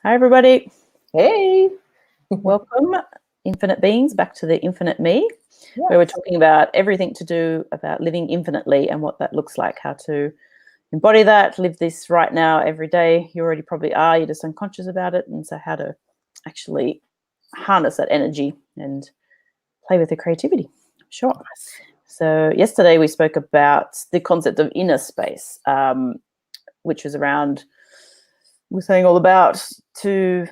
Hi, everybody. Hey. Welcome, infinite beings, back to the Infinite Me, Yes. where we're talking about everything to do about living infinitely and what that looks like, how to embody that, live this right now, every day. You already probably are, you're just unconscious about it. And so how to actually harness that energy and play with the creativity. Sure. So yesterday we spoke about the concept of inner space, which was around, we're saying all about to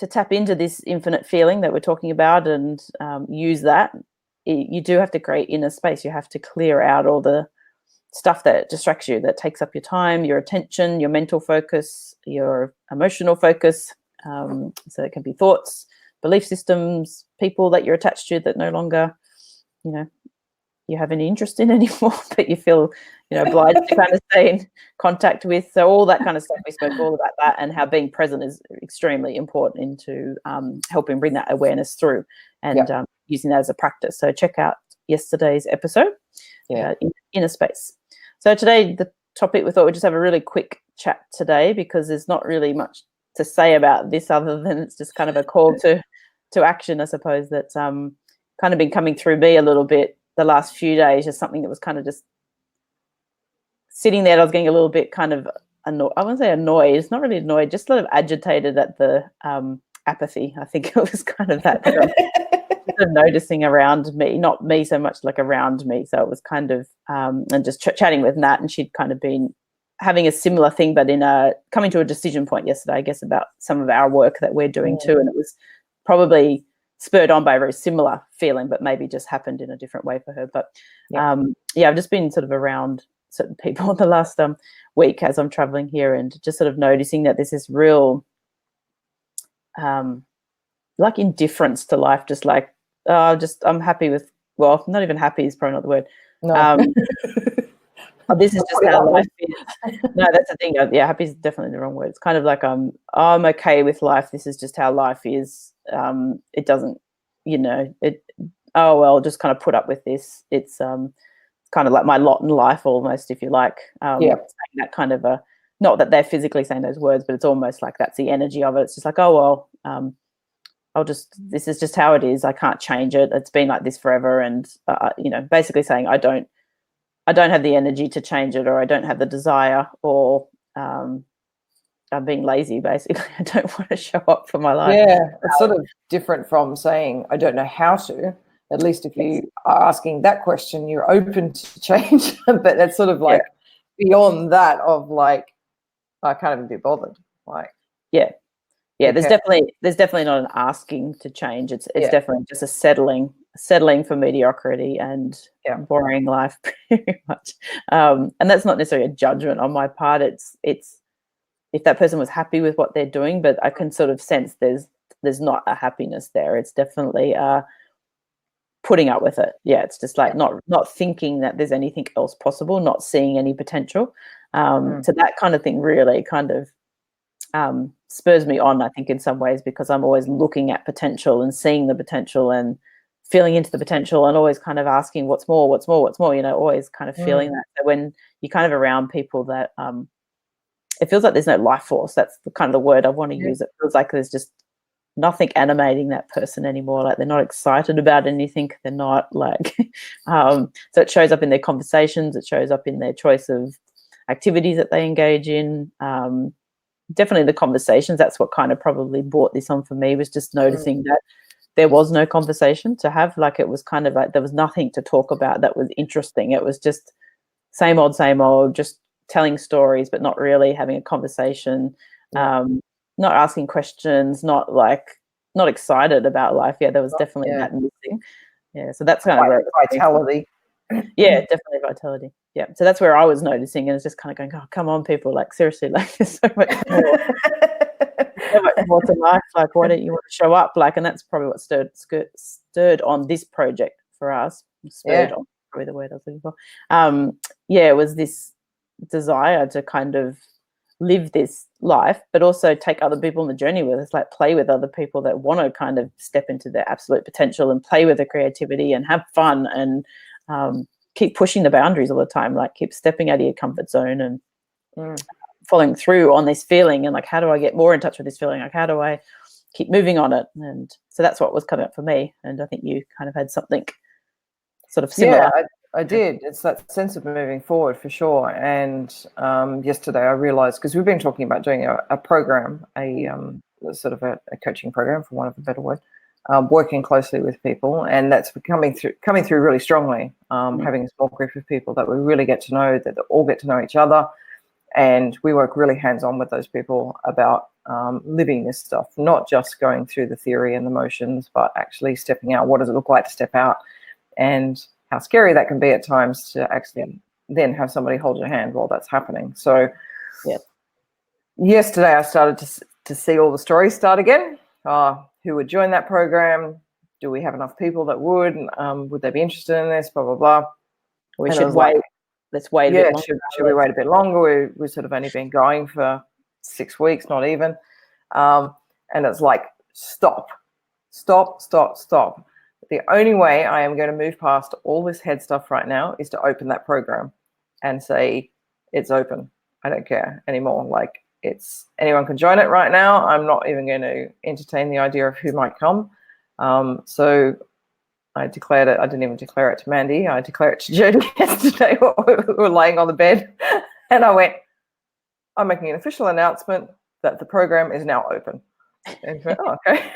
tap into this infinite feeling that we're talking about and use that. You do have to create inner space. You have to clear out all the stuff that distracts you, that takes up your time, your attention, your mental focus, your emotional focus. So it can be thoughts, belief systems, people that you're attached to that no longer, you have any interest in anymore, but you feel, obliged to kind of stay in contact with. So all that kind of stuff, we spoke all about that and how being present is extremely important into helping bring that awareness through and using that as a practice. So check out yesterday's episode, inner space. So today, the topic, we thought we'd just have a really quick chat today because there's not really much to say about this other than it's just kind of a call to action, I suppose, that's kind of been coming through me a little bit the last few days, just something that was kind of just sitting there. I was getting a little bit kind of annoyed. I wouldn't say annoyed. It's not really annoyed, just sort of agitated at the apathy. I think it was kind of that sort of noticing around me, not me so much, like around me. So it was kind of, and just chatting with Nat, and she'd kind of been having a similar thing, but in coming to a decision point yesterday, I guess, about some of our work that we're doing too. And it was probably spurred on by a very similar feeling, but maybe just happened in a different way for her. But I've just been sort of around certain people the last week as I'm traveling here, and just sort of noticing that there's this real like indifference to life, just like I'm happy with, well, not even happy is probably not the word. No. This is just how life is. No, that's the thing. Yeah, happy is definitely the wrong word. It's kind of like I'm okay with life. This is just how life is. It doesn't, just kind of put up with this. It's kind of like my lot in life almost, if you like. Saying that kind of not that they're physically saying those words, but it's almost like that's the energy of it. It's just like, this is just how it is. I can't change it. It's been like this forever. And, basically saying I don't have the energy to change it, or I don't have the desire, or I'm being lazy, basically. I don't want to show up for my life. Yeah, it's sort of different from saying I don't know how to. At least if you are asking that question, you're open to change. But that's sort of like beyond that of like, I can't even be bothered. Like, there's definitely not an asking to change. It's definitely just a settling for mediocrity and boring life, pretty much. And that's not necessarily a judgment on my part. It's if that person was happy with what they're doing, but I can sort of sense there's not a happiness there. It's definitely putting up with it. Yeah, it's just like not thinking that there's anything else possible, not seeing any potential. So that kind of thing really kind of spurs me on, I think, in some ways, because I'm always looking at potential and seeing the potential and feeling into the potential and always kind of asking what's more, always kind of feeling that. So when you're kind of around people that it feels like there's no life force, that's the kind of the word I want to use. It feels like there's just nothing animating that person anymore. Like they're not excited about anything. They're not like, so it shows up in their conversations. It shows up in their choice of activities that they engage in. Definitely the conversations. That's what kind of probably brought this on for me, was just noticing that there was no conversation to have. Like it was kind of like there was nothing to talk about that was interesting. It was just same old, just telling stories, but not really having a conversation. Not asking questions, not excited about life. Yeah, there was definitely that missing. Yeah, so that's kind of vitality. Yeah, definitely vitality. Yeah, so that's where I was noticing, and it's just kind of going, oh, come on, people, like seriously, like there's so much more, so much more to life. Like, why don't you want to show up? Like, and that's probably what stirred on this project for us. Spurred on, probably the word I was looking for. It was this desire to kind of live this life, but also take other people on the journey with us, like play with other people that want to kind of step into their absolute potential and play with the creativity and have fun and keep pushing the boundaries all the time, like keep stepping out of your comfort zone and following through on this feeling, and like, how do I get more in touch with this feeling? Like, how do I keep moving on it? And so that's what was coming up for me. And I think you kind of had something sort of similar. Yeah, I did. It's that sense of moving forward for sure. And yesterday I realized, because we've been talking about doing a program, sort of a coaching program, for want of a better word, working closely with people, and that's coming through really strongly. Having a small group of people that we really get to know, that all get to know each other, and we work really hands-on with those people about living this stuff, not just going through the theory and the motions, but actually stepping out. What does it look like to step out, and how scary that can be at times to actually then have somebody hold your hand while that's happening. So yesterday I started to see all the stories start again. Who would join that program? Do we have enough people that would? Would they be interested in this? Blah, blah, blah. We should wait. Let's wait a bit longer. Should we wait a bit longer? We've sort of only been going for 6 weeks, not even. And it's like, stop. The only way I am going to move past all this head stuff right now is to open that program and say, it's open. I don't care anymore. Like, anyone can join it right now. I'm not even going to entertain the idea of who might come. So I declared it. I didn't even declare it to Mandy. I declared it to Jody yesterday while we were laying on the bed. And I went, I'm making an official announcement that the program is now open. And she went, oh, okay.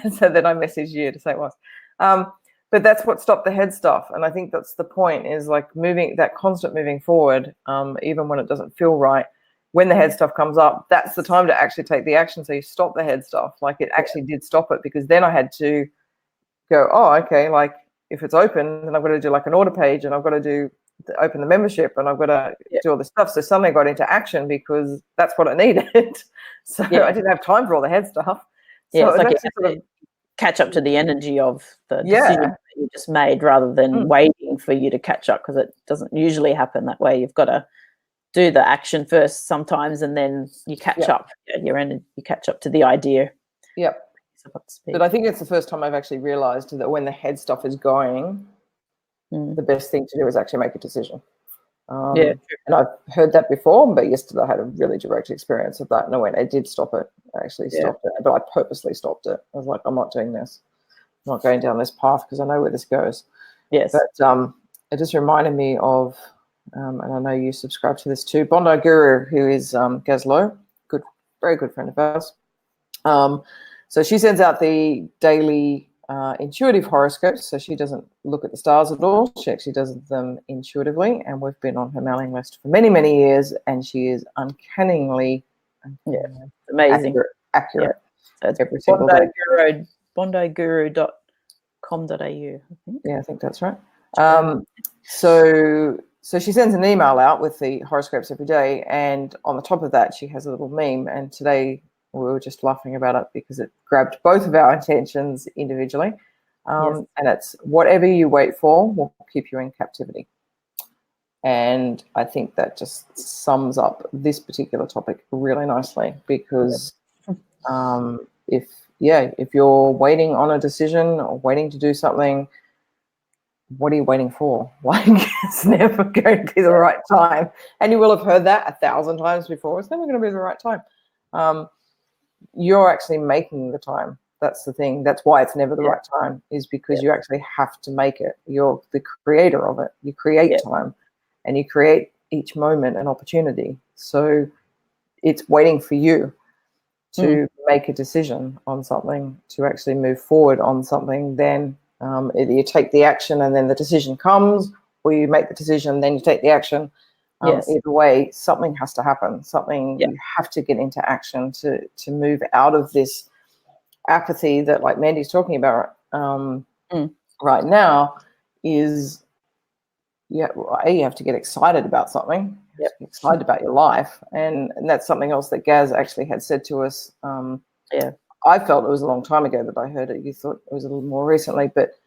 And so then I messaged you to say it was. But that's what stopped the head stuff. And I think that's the point, is like that constant moving forward, even when it doesn't feel right. When the head stuff comes up, that's the time to actually take the action. So you stop the head stuff. Like, it actually did stop it, because then I had to go, oh, okay, like, if it's open, then I've got to do like an order page, and I've got to open the membership, and I've got to do all this stuff. So suddenly I got into action because that's what I needed. So I didn't have time for all the head stuff. So it's like you have to catch up to the energy of the decision that you just made, rather than waiting for you to catch up, because it doesn't usually happen that way. You've got to do the action first sometimes, and then you catch up. You catch up to the idea. Yep. But I think it's the first time I've actually realized that when the head stuff is going, the best thing to do is actually make a decision. And I've heard that before, but yesterday I had a really direct experience of that, and I did stop it. I actually stopped it, but I purposely stopped it. I was like, I'm not doing this. I'm not going down this path, because I know where this goes. Yes. But it just reminded me of, and I know you subscribe to this too, Bondi Guru, who is 𝘾𝙤𝙣𝙨, very good friend of ours. So she sends out the daily intuitive horoscopes. So she doesn't look at the stars at all. She actually does them intuitively, and we've been on her mailing list for many, many years, and she is uncannily amazing, accurate. So it's every single day. bondiguru.com.au, I think. Yeah, I think that's right. So she sends an email out with the horoscopes every day, and on the top of that she has a little meme, and today we were just laughing about it because it grabbed both of our intentions individually. And it's, whatever you wait for will keep you in captivity. And I think that just sums up this particular topic really nicely, because if you're waiting on a decision or waiting to do something, what are you waiting for? Like, it's never going to be the right time. And you will have heard that 1,000 times before. It's never going to be the right time. You're actually making the time. That's the thing. That's why it's never the right time, is because you actually have to make it. You're the creator of it. You create time, and you create each moment an opportunity. So it's waiting for you to make a decision on something, to actually move forward on something. Then either you take the action and then the decision comes, or you make the decision, then you take the action. Either way, something has to happen. You have to get into action to move out of this apathy that, like Mandy's talking about right now, is you have to get excited about something. Excited about your life, and that's something else that Gaz actually had said to us. I felt it was a long time ago that I heard it. You thought it was a little more recently, but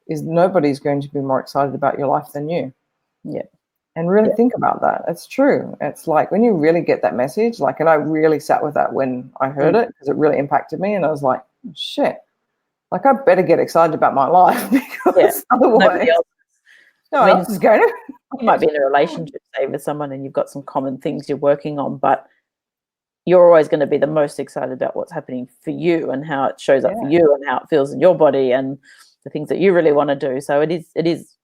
is nobody's going to be more excited about your life than you. And really think about that. It's true. It's like, when you really get that message, like, and I really sat with that when I heard it, because it really impacted me, and I was like, oh, shit, like, I better get excited about my life, because otherwise no one else is going to. You might be in a relationship, say, with someone, and you've got some common things you're working on, but you're always going to be the most excited about what's happening for you and how it shows up for you and how it feels in your body and the things that you really want to do. So it is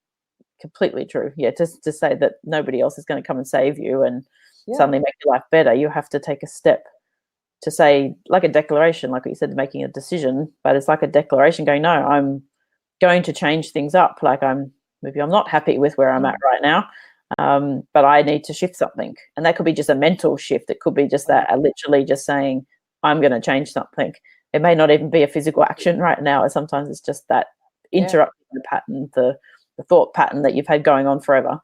completely true. Yeah, just to say that nobody else is going to come and save you and suddenly make your life better. You have to take a step to say, like a declaration, like what you said, making a decision, but it's like a declaration going, no, I'm going to change things up. Like maybe I'm not happy with where I'm at right now. But I need to shift something. And that could be just a mental shift. It could be just that literally just saying, I'm going to change something. It may not even be a physical action right now. Sometimes it's just that interrupting the pattern, the thought pattern that you've had going on forever.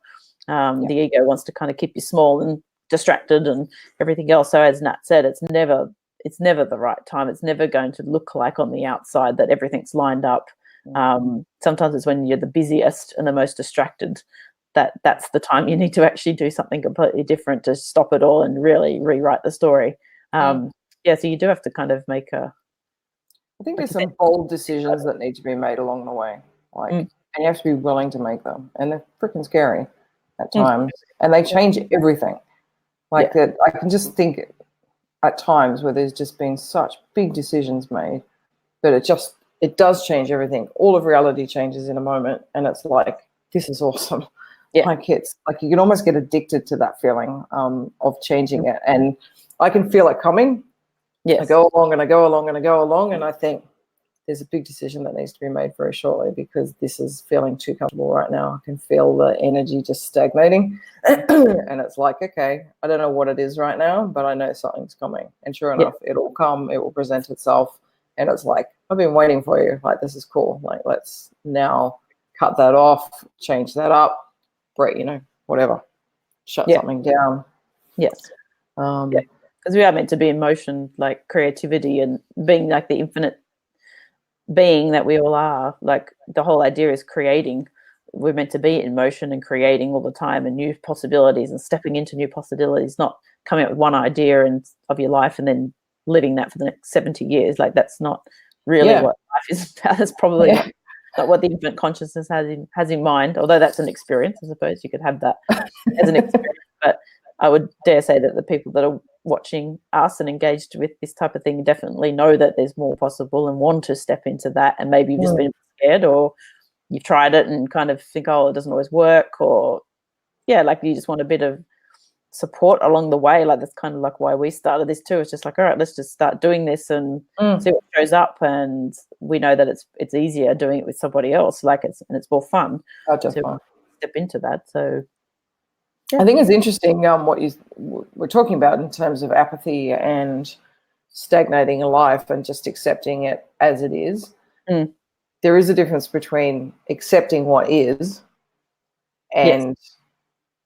The ego wants to kind of keep you small and distracted and everything else. So as Nat said, it's never the right time. It's never going to look like on the outside that everything's lined up. Sometimes it's when you're the busiest and the most distracted that's the time you need to actually do something completely different to stop it all and really rewrite the story. So you do have to kind of make I think there's some bold decisions that need to be made along the way, and you have to be willing to make them, and they're freaking scary at times, and they change everything. That, I can just think at times where there's just been such big decisions made, but it does change everything. All of reality changes in a moment, and it's like, this is awesome. It's like you can almost get addicted to that feeling of changing it, and I can feel it coming. I go along and I go along and I go along, and I think there's a big decision that needs to be made very shortly because this is feeling too comfortable right now. I can feel the energy just stagnating, and it's like, okay, I don't know what it is right now, but I know something's coming, and sure enough, it'll come. It will present itself, and it's like, I've been waiting for you. Like, this is cool. Like, let's now cut that off, change that up. Break, whatever, shut something down. Because we are meant to be in motion, like creativity and being like the infinite being that we all are. Like, the whole idea is creating. We're meant to be in motion and creating all the time, and new possibilities and stepping into new possibilities, not coming up with one idea of your life and then living that for the next 70 years. Like, that's not really what life is about. That's probably not what the infinite consciousness has in mind, although that's an experience. I suppose you could have that as an experience. But I would dare say that the people that are watching us and engaged with this type of thing definitely know that there's more possible and want to step into that. And maybe you've just been scared, or you've tried it and kind of think, oh, it doesn't always work, or like you just want a bit of support along the way. Like, that's kind of like why we started this too. It's just like, all right, let's just start doing this and see what shows up. And we know that it's easier doing it with somebody else. Like, it's more fun to step into that. So I think it's interesting what you were talking about in terms of apathy and stagnating in life and just accepting it as it is. There is a difference between accepting what is and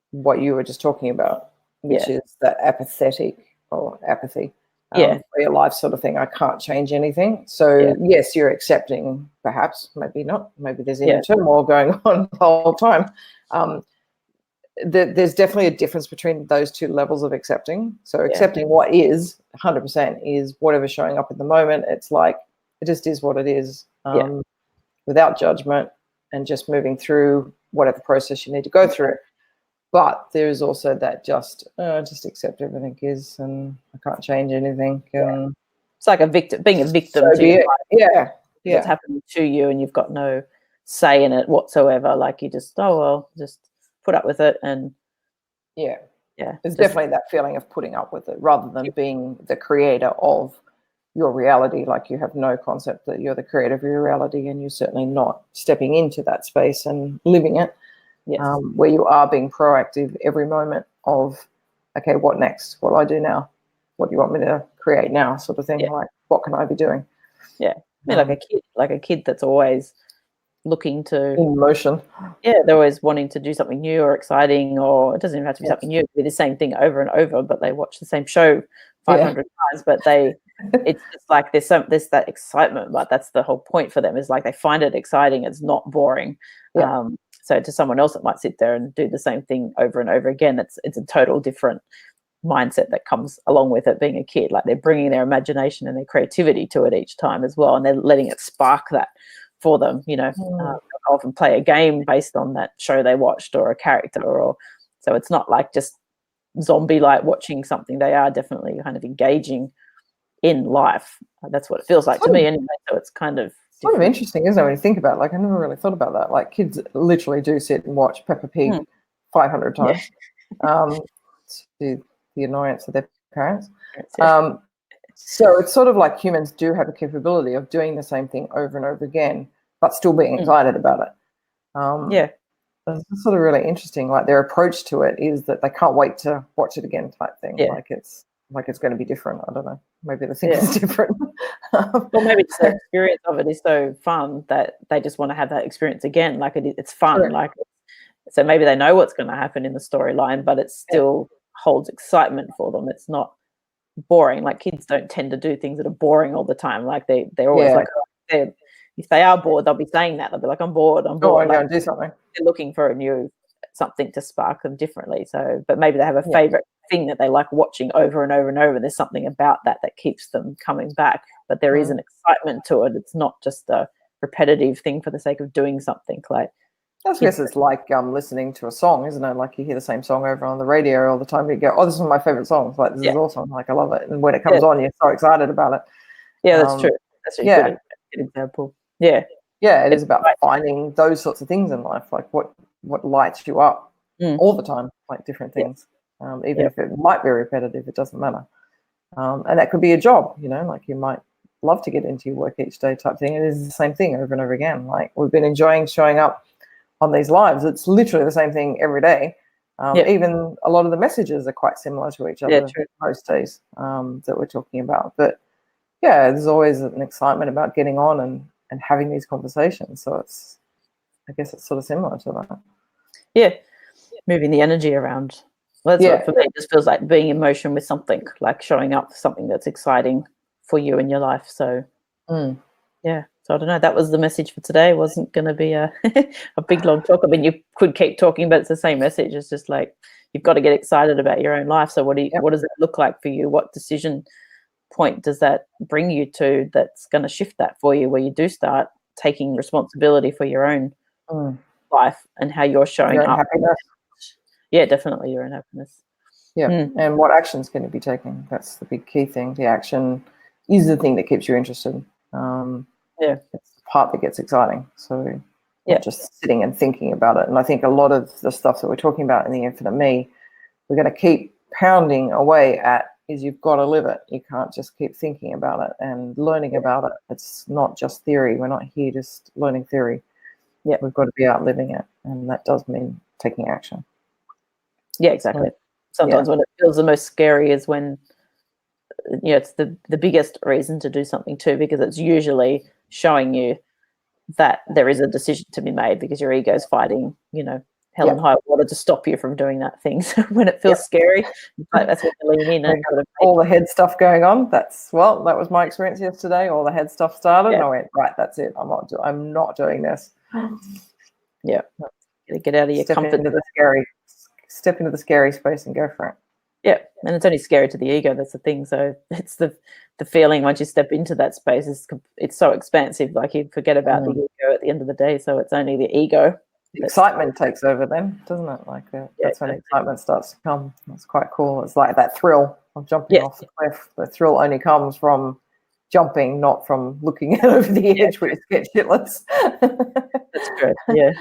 what you were just talking about, which is that apathetic or apathy for your life sort of thing. I can't change anything. So yes, you're accepting, perhaps, maybe not. Maybe there's inner turmoil going on the whole time. There's definitely a difference between those two levels of accepting. So accepting what is 100% is whatever's showing up at the moment. It's like, it just is what it is, without judgment, and just moving through whatever process you need to go through. But there is also that just accept everything is, and I can't change anything. It's like being a victim so to your life. It's happening to you, and you've got no say in it whatsoever. Like, you just, just put up with it. And there's definitely that feeling of putting up with it rather than being the creator of your reality. Like, you have no concept that you're the creator of your reality, and you're certainly not stepping into that space and living it. Where you are being proactive every moment of, okay, what next? What do I do now? What do you want me to create now? Sort of thing. Like, what can I be doing? Like a kid that's always looking to in motion. They're always wanting to do something new or exciting, or it doesn't even have to be something new. It could be the same thing over and over, but they watch the same show 500 times. But it's like there's that excitement. But that's the whole point for them, is like they find it exciting. It's not boring. So to someone else, it might sit there and do the same thing over and over again. It's a total different mindset that comes along with it being a kid. Like, they're bringing their imagination and their creativity to it each time as well, and they're letting it spark that for them. Often play a game based on that show they watched or a character, or so it's not like just zombie like watching something. They are definitely kind of engaging in life. That's what it feels like to me anyway. So it's kind of sort of interesting, isn't it, when you think about it? Like, I never really thought about that. Like, kids literally do sit and watch Peppa Pig 500 times to the annoyance of their parents. So it's sort of like humans do have a capability of doing the same thing over and over again, but still being excited about it. It's sort of really interesting. Like, their approach to it is that they can't wait to watch it again, type thing. Like it's going to be different. I don't know. Maybe the thing is different. Well, maybe just the experience of it is so fun that they just want to have that experience again. Like, it's fun. Correct. Like, so maybe they know what's going to happen in the storyline, but it still holds excitement for them. It's not boring. Like, kids don't tend to do things that are boring all the time. Like, they're always like, if they are bored, they'll be saying that. They'll be like, I'm bored. Oh, like, go and do something. They're looking for a new something to spark them differently. So, but maybe they have a favorite thing that they like watching over and over and over. There's something about that keeps them coming back. But there is an excitement to it. It's not just a repetitive thing for the sake of doing something. Like, I guess it's like listening to a song, isn't it? Like, you hear the same song over on the radio all the time. You go, oh, this is one of my favorite songs. Like, this is awesome. Like, I love it. And when it comes on, you're so excited about it. Yeah, that's true. That's a good example. Yeah. Yeah, it is about finding those sorts of things in life, like what lights you up all the time, like different things. Even if it might be repetitive, it doesn't matter. And that could be a job, like you might love to get into your work each day type thing. It is the same thing over and over again. Like, we've been enjoying showing up on these lives. It's literally the same thing every day. Even a lot of the messages are quite similar to each other most days that we're talking about. But yeah, there's always an excitement about getting on and having these conversations. So I guess it's sort of similar to that. Yeah, moving the energy around. Well, that's what, for me, it just feels like being in motion with something, like showing up for something that's exciting for you in your life. So yeah, so I don't know. That was the message for today. It wasn't going to be a big long talk. I mean, you could keep talking, but it's the same message. It's just like, you've got to get excited about your own life. So what does it look like for you? What decision point does that bring you to that's going to shift that for you, where you do start taking responsibility for your own life and how you're showing up? Happiness. Yeah, definitely your own happiness. And what actions can you be taking? That's the big key thing. The action is the thing that keeps you interested. It's the part that gets exciting. So not just sitting and thinking about it. And I think a lot of the stuff that we're talking about in the Infinite Me, we're going to keep pounding away at, is you've got to live it. You can't just keep thinking about it and learning about it. It's not just theory. We're not here just learning theory. We've got to be out living it. And that does mean taking action. Yeah, exactly. Sometimes when it feels the most scary is when, it's the biggest reason to do something too, because it's usually showing you that there is a decision to be made, because your ego is fighting, hell and high water to stop you from doing that thing. So when it feels scary, that's when you lean in and sort of all the head stuff going on. That was my experience yesterday. All the head stuff started, and I went, right, that's it. I'm not doing this. Yeah, get out of your comfort. Step into the scary space and go for it. Yeah, and it's only scary to the ego. That's the thing. So it's the feeling once you step into that space it's so expansive. Like, you forget about the ego at the end of the day. So it's only the ego. The excitement takes over then, doesn't it? Like that's when excitement starts to come. That's quite cool. It's like that thrill of jumping off the cliff. The thrill only comes from jumping, not from looking over the edge where you get shitless. That's good. Yeah.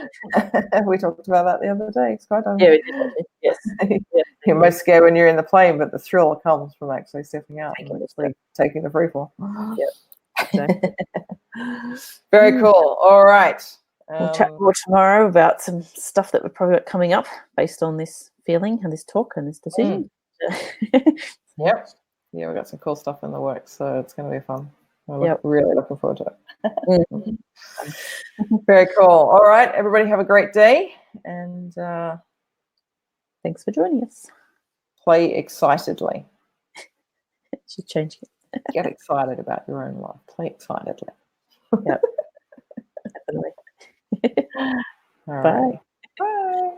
We talked about that the other day. Skydiving. Yeah, we did. Actually. Yes. You're most scared when you're in the plane, but the thrill comes from actually stepping out and actually taking the free fall. Yeah. Exactly. Very cool. All right. We'll chat more tomorrow about some stuff that we've probably got coming up based on this feeling and this talk and this decision. Yep. Yeah, we've got some cool stuff in the works, so it's going to be fun. We're really looking forward to it. Very cool. All right, everybody have a great day, and thanks for joining us. Play excitedly. She's changing it. Get excited about your own life. Play excitedly. Yep. Definitely. All right. Bye.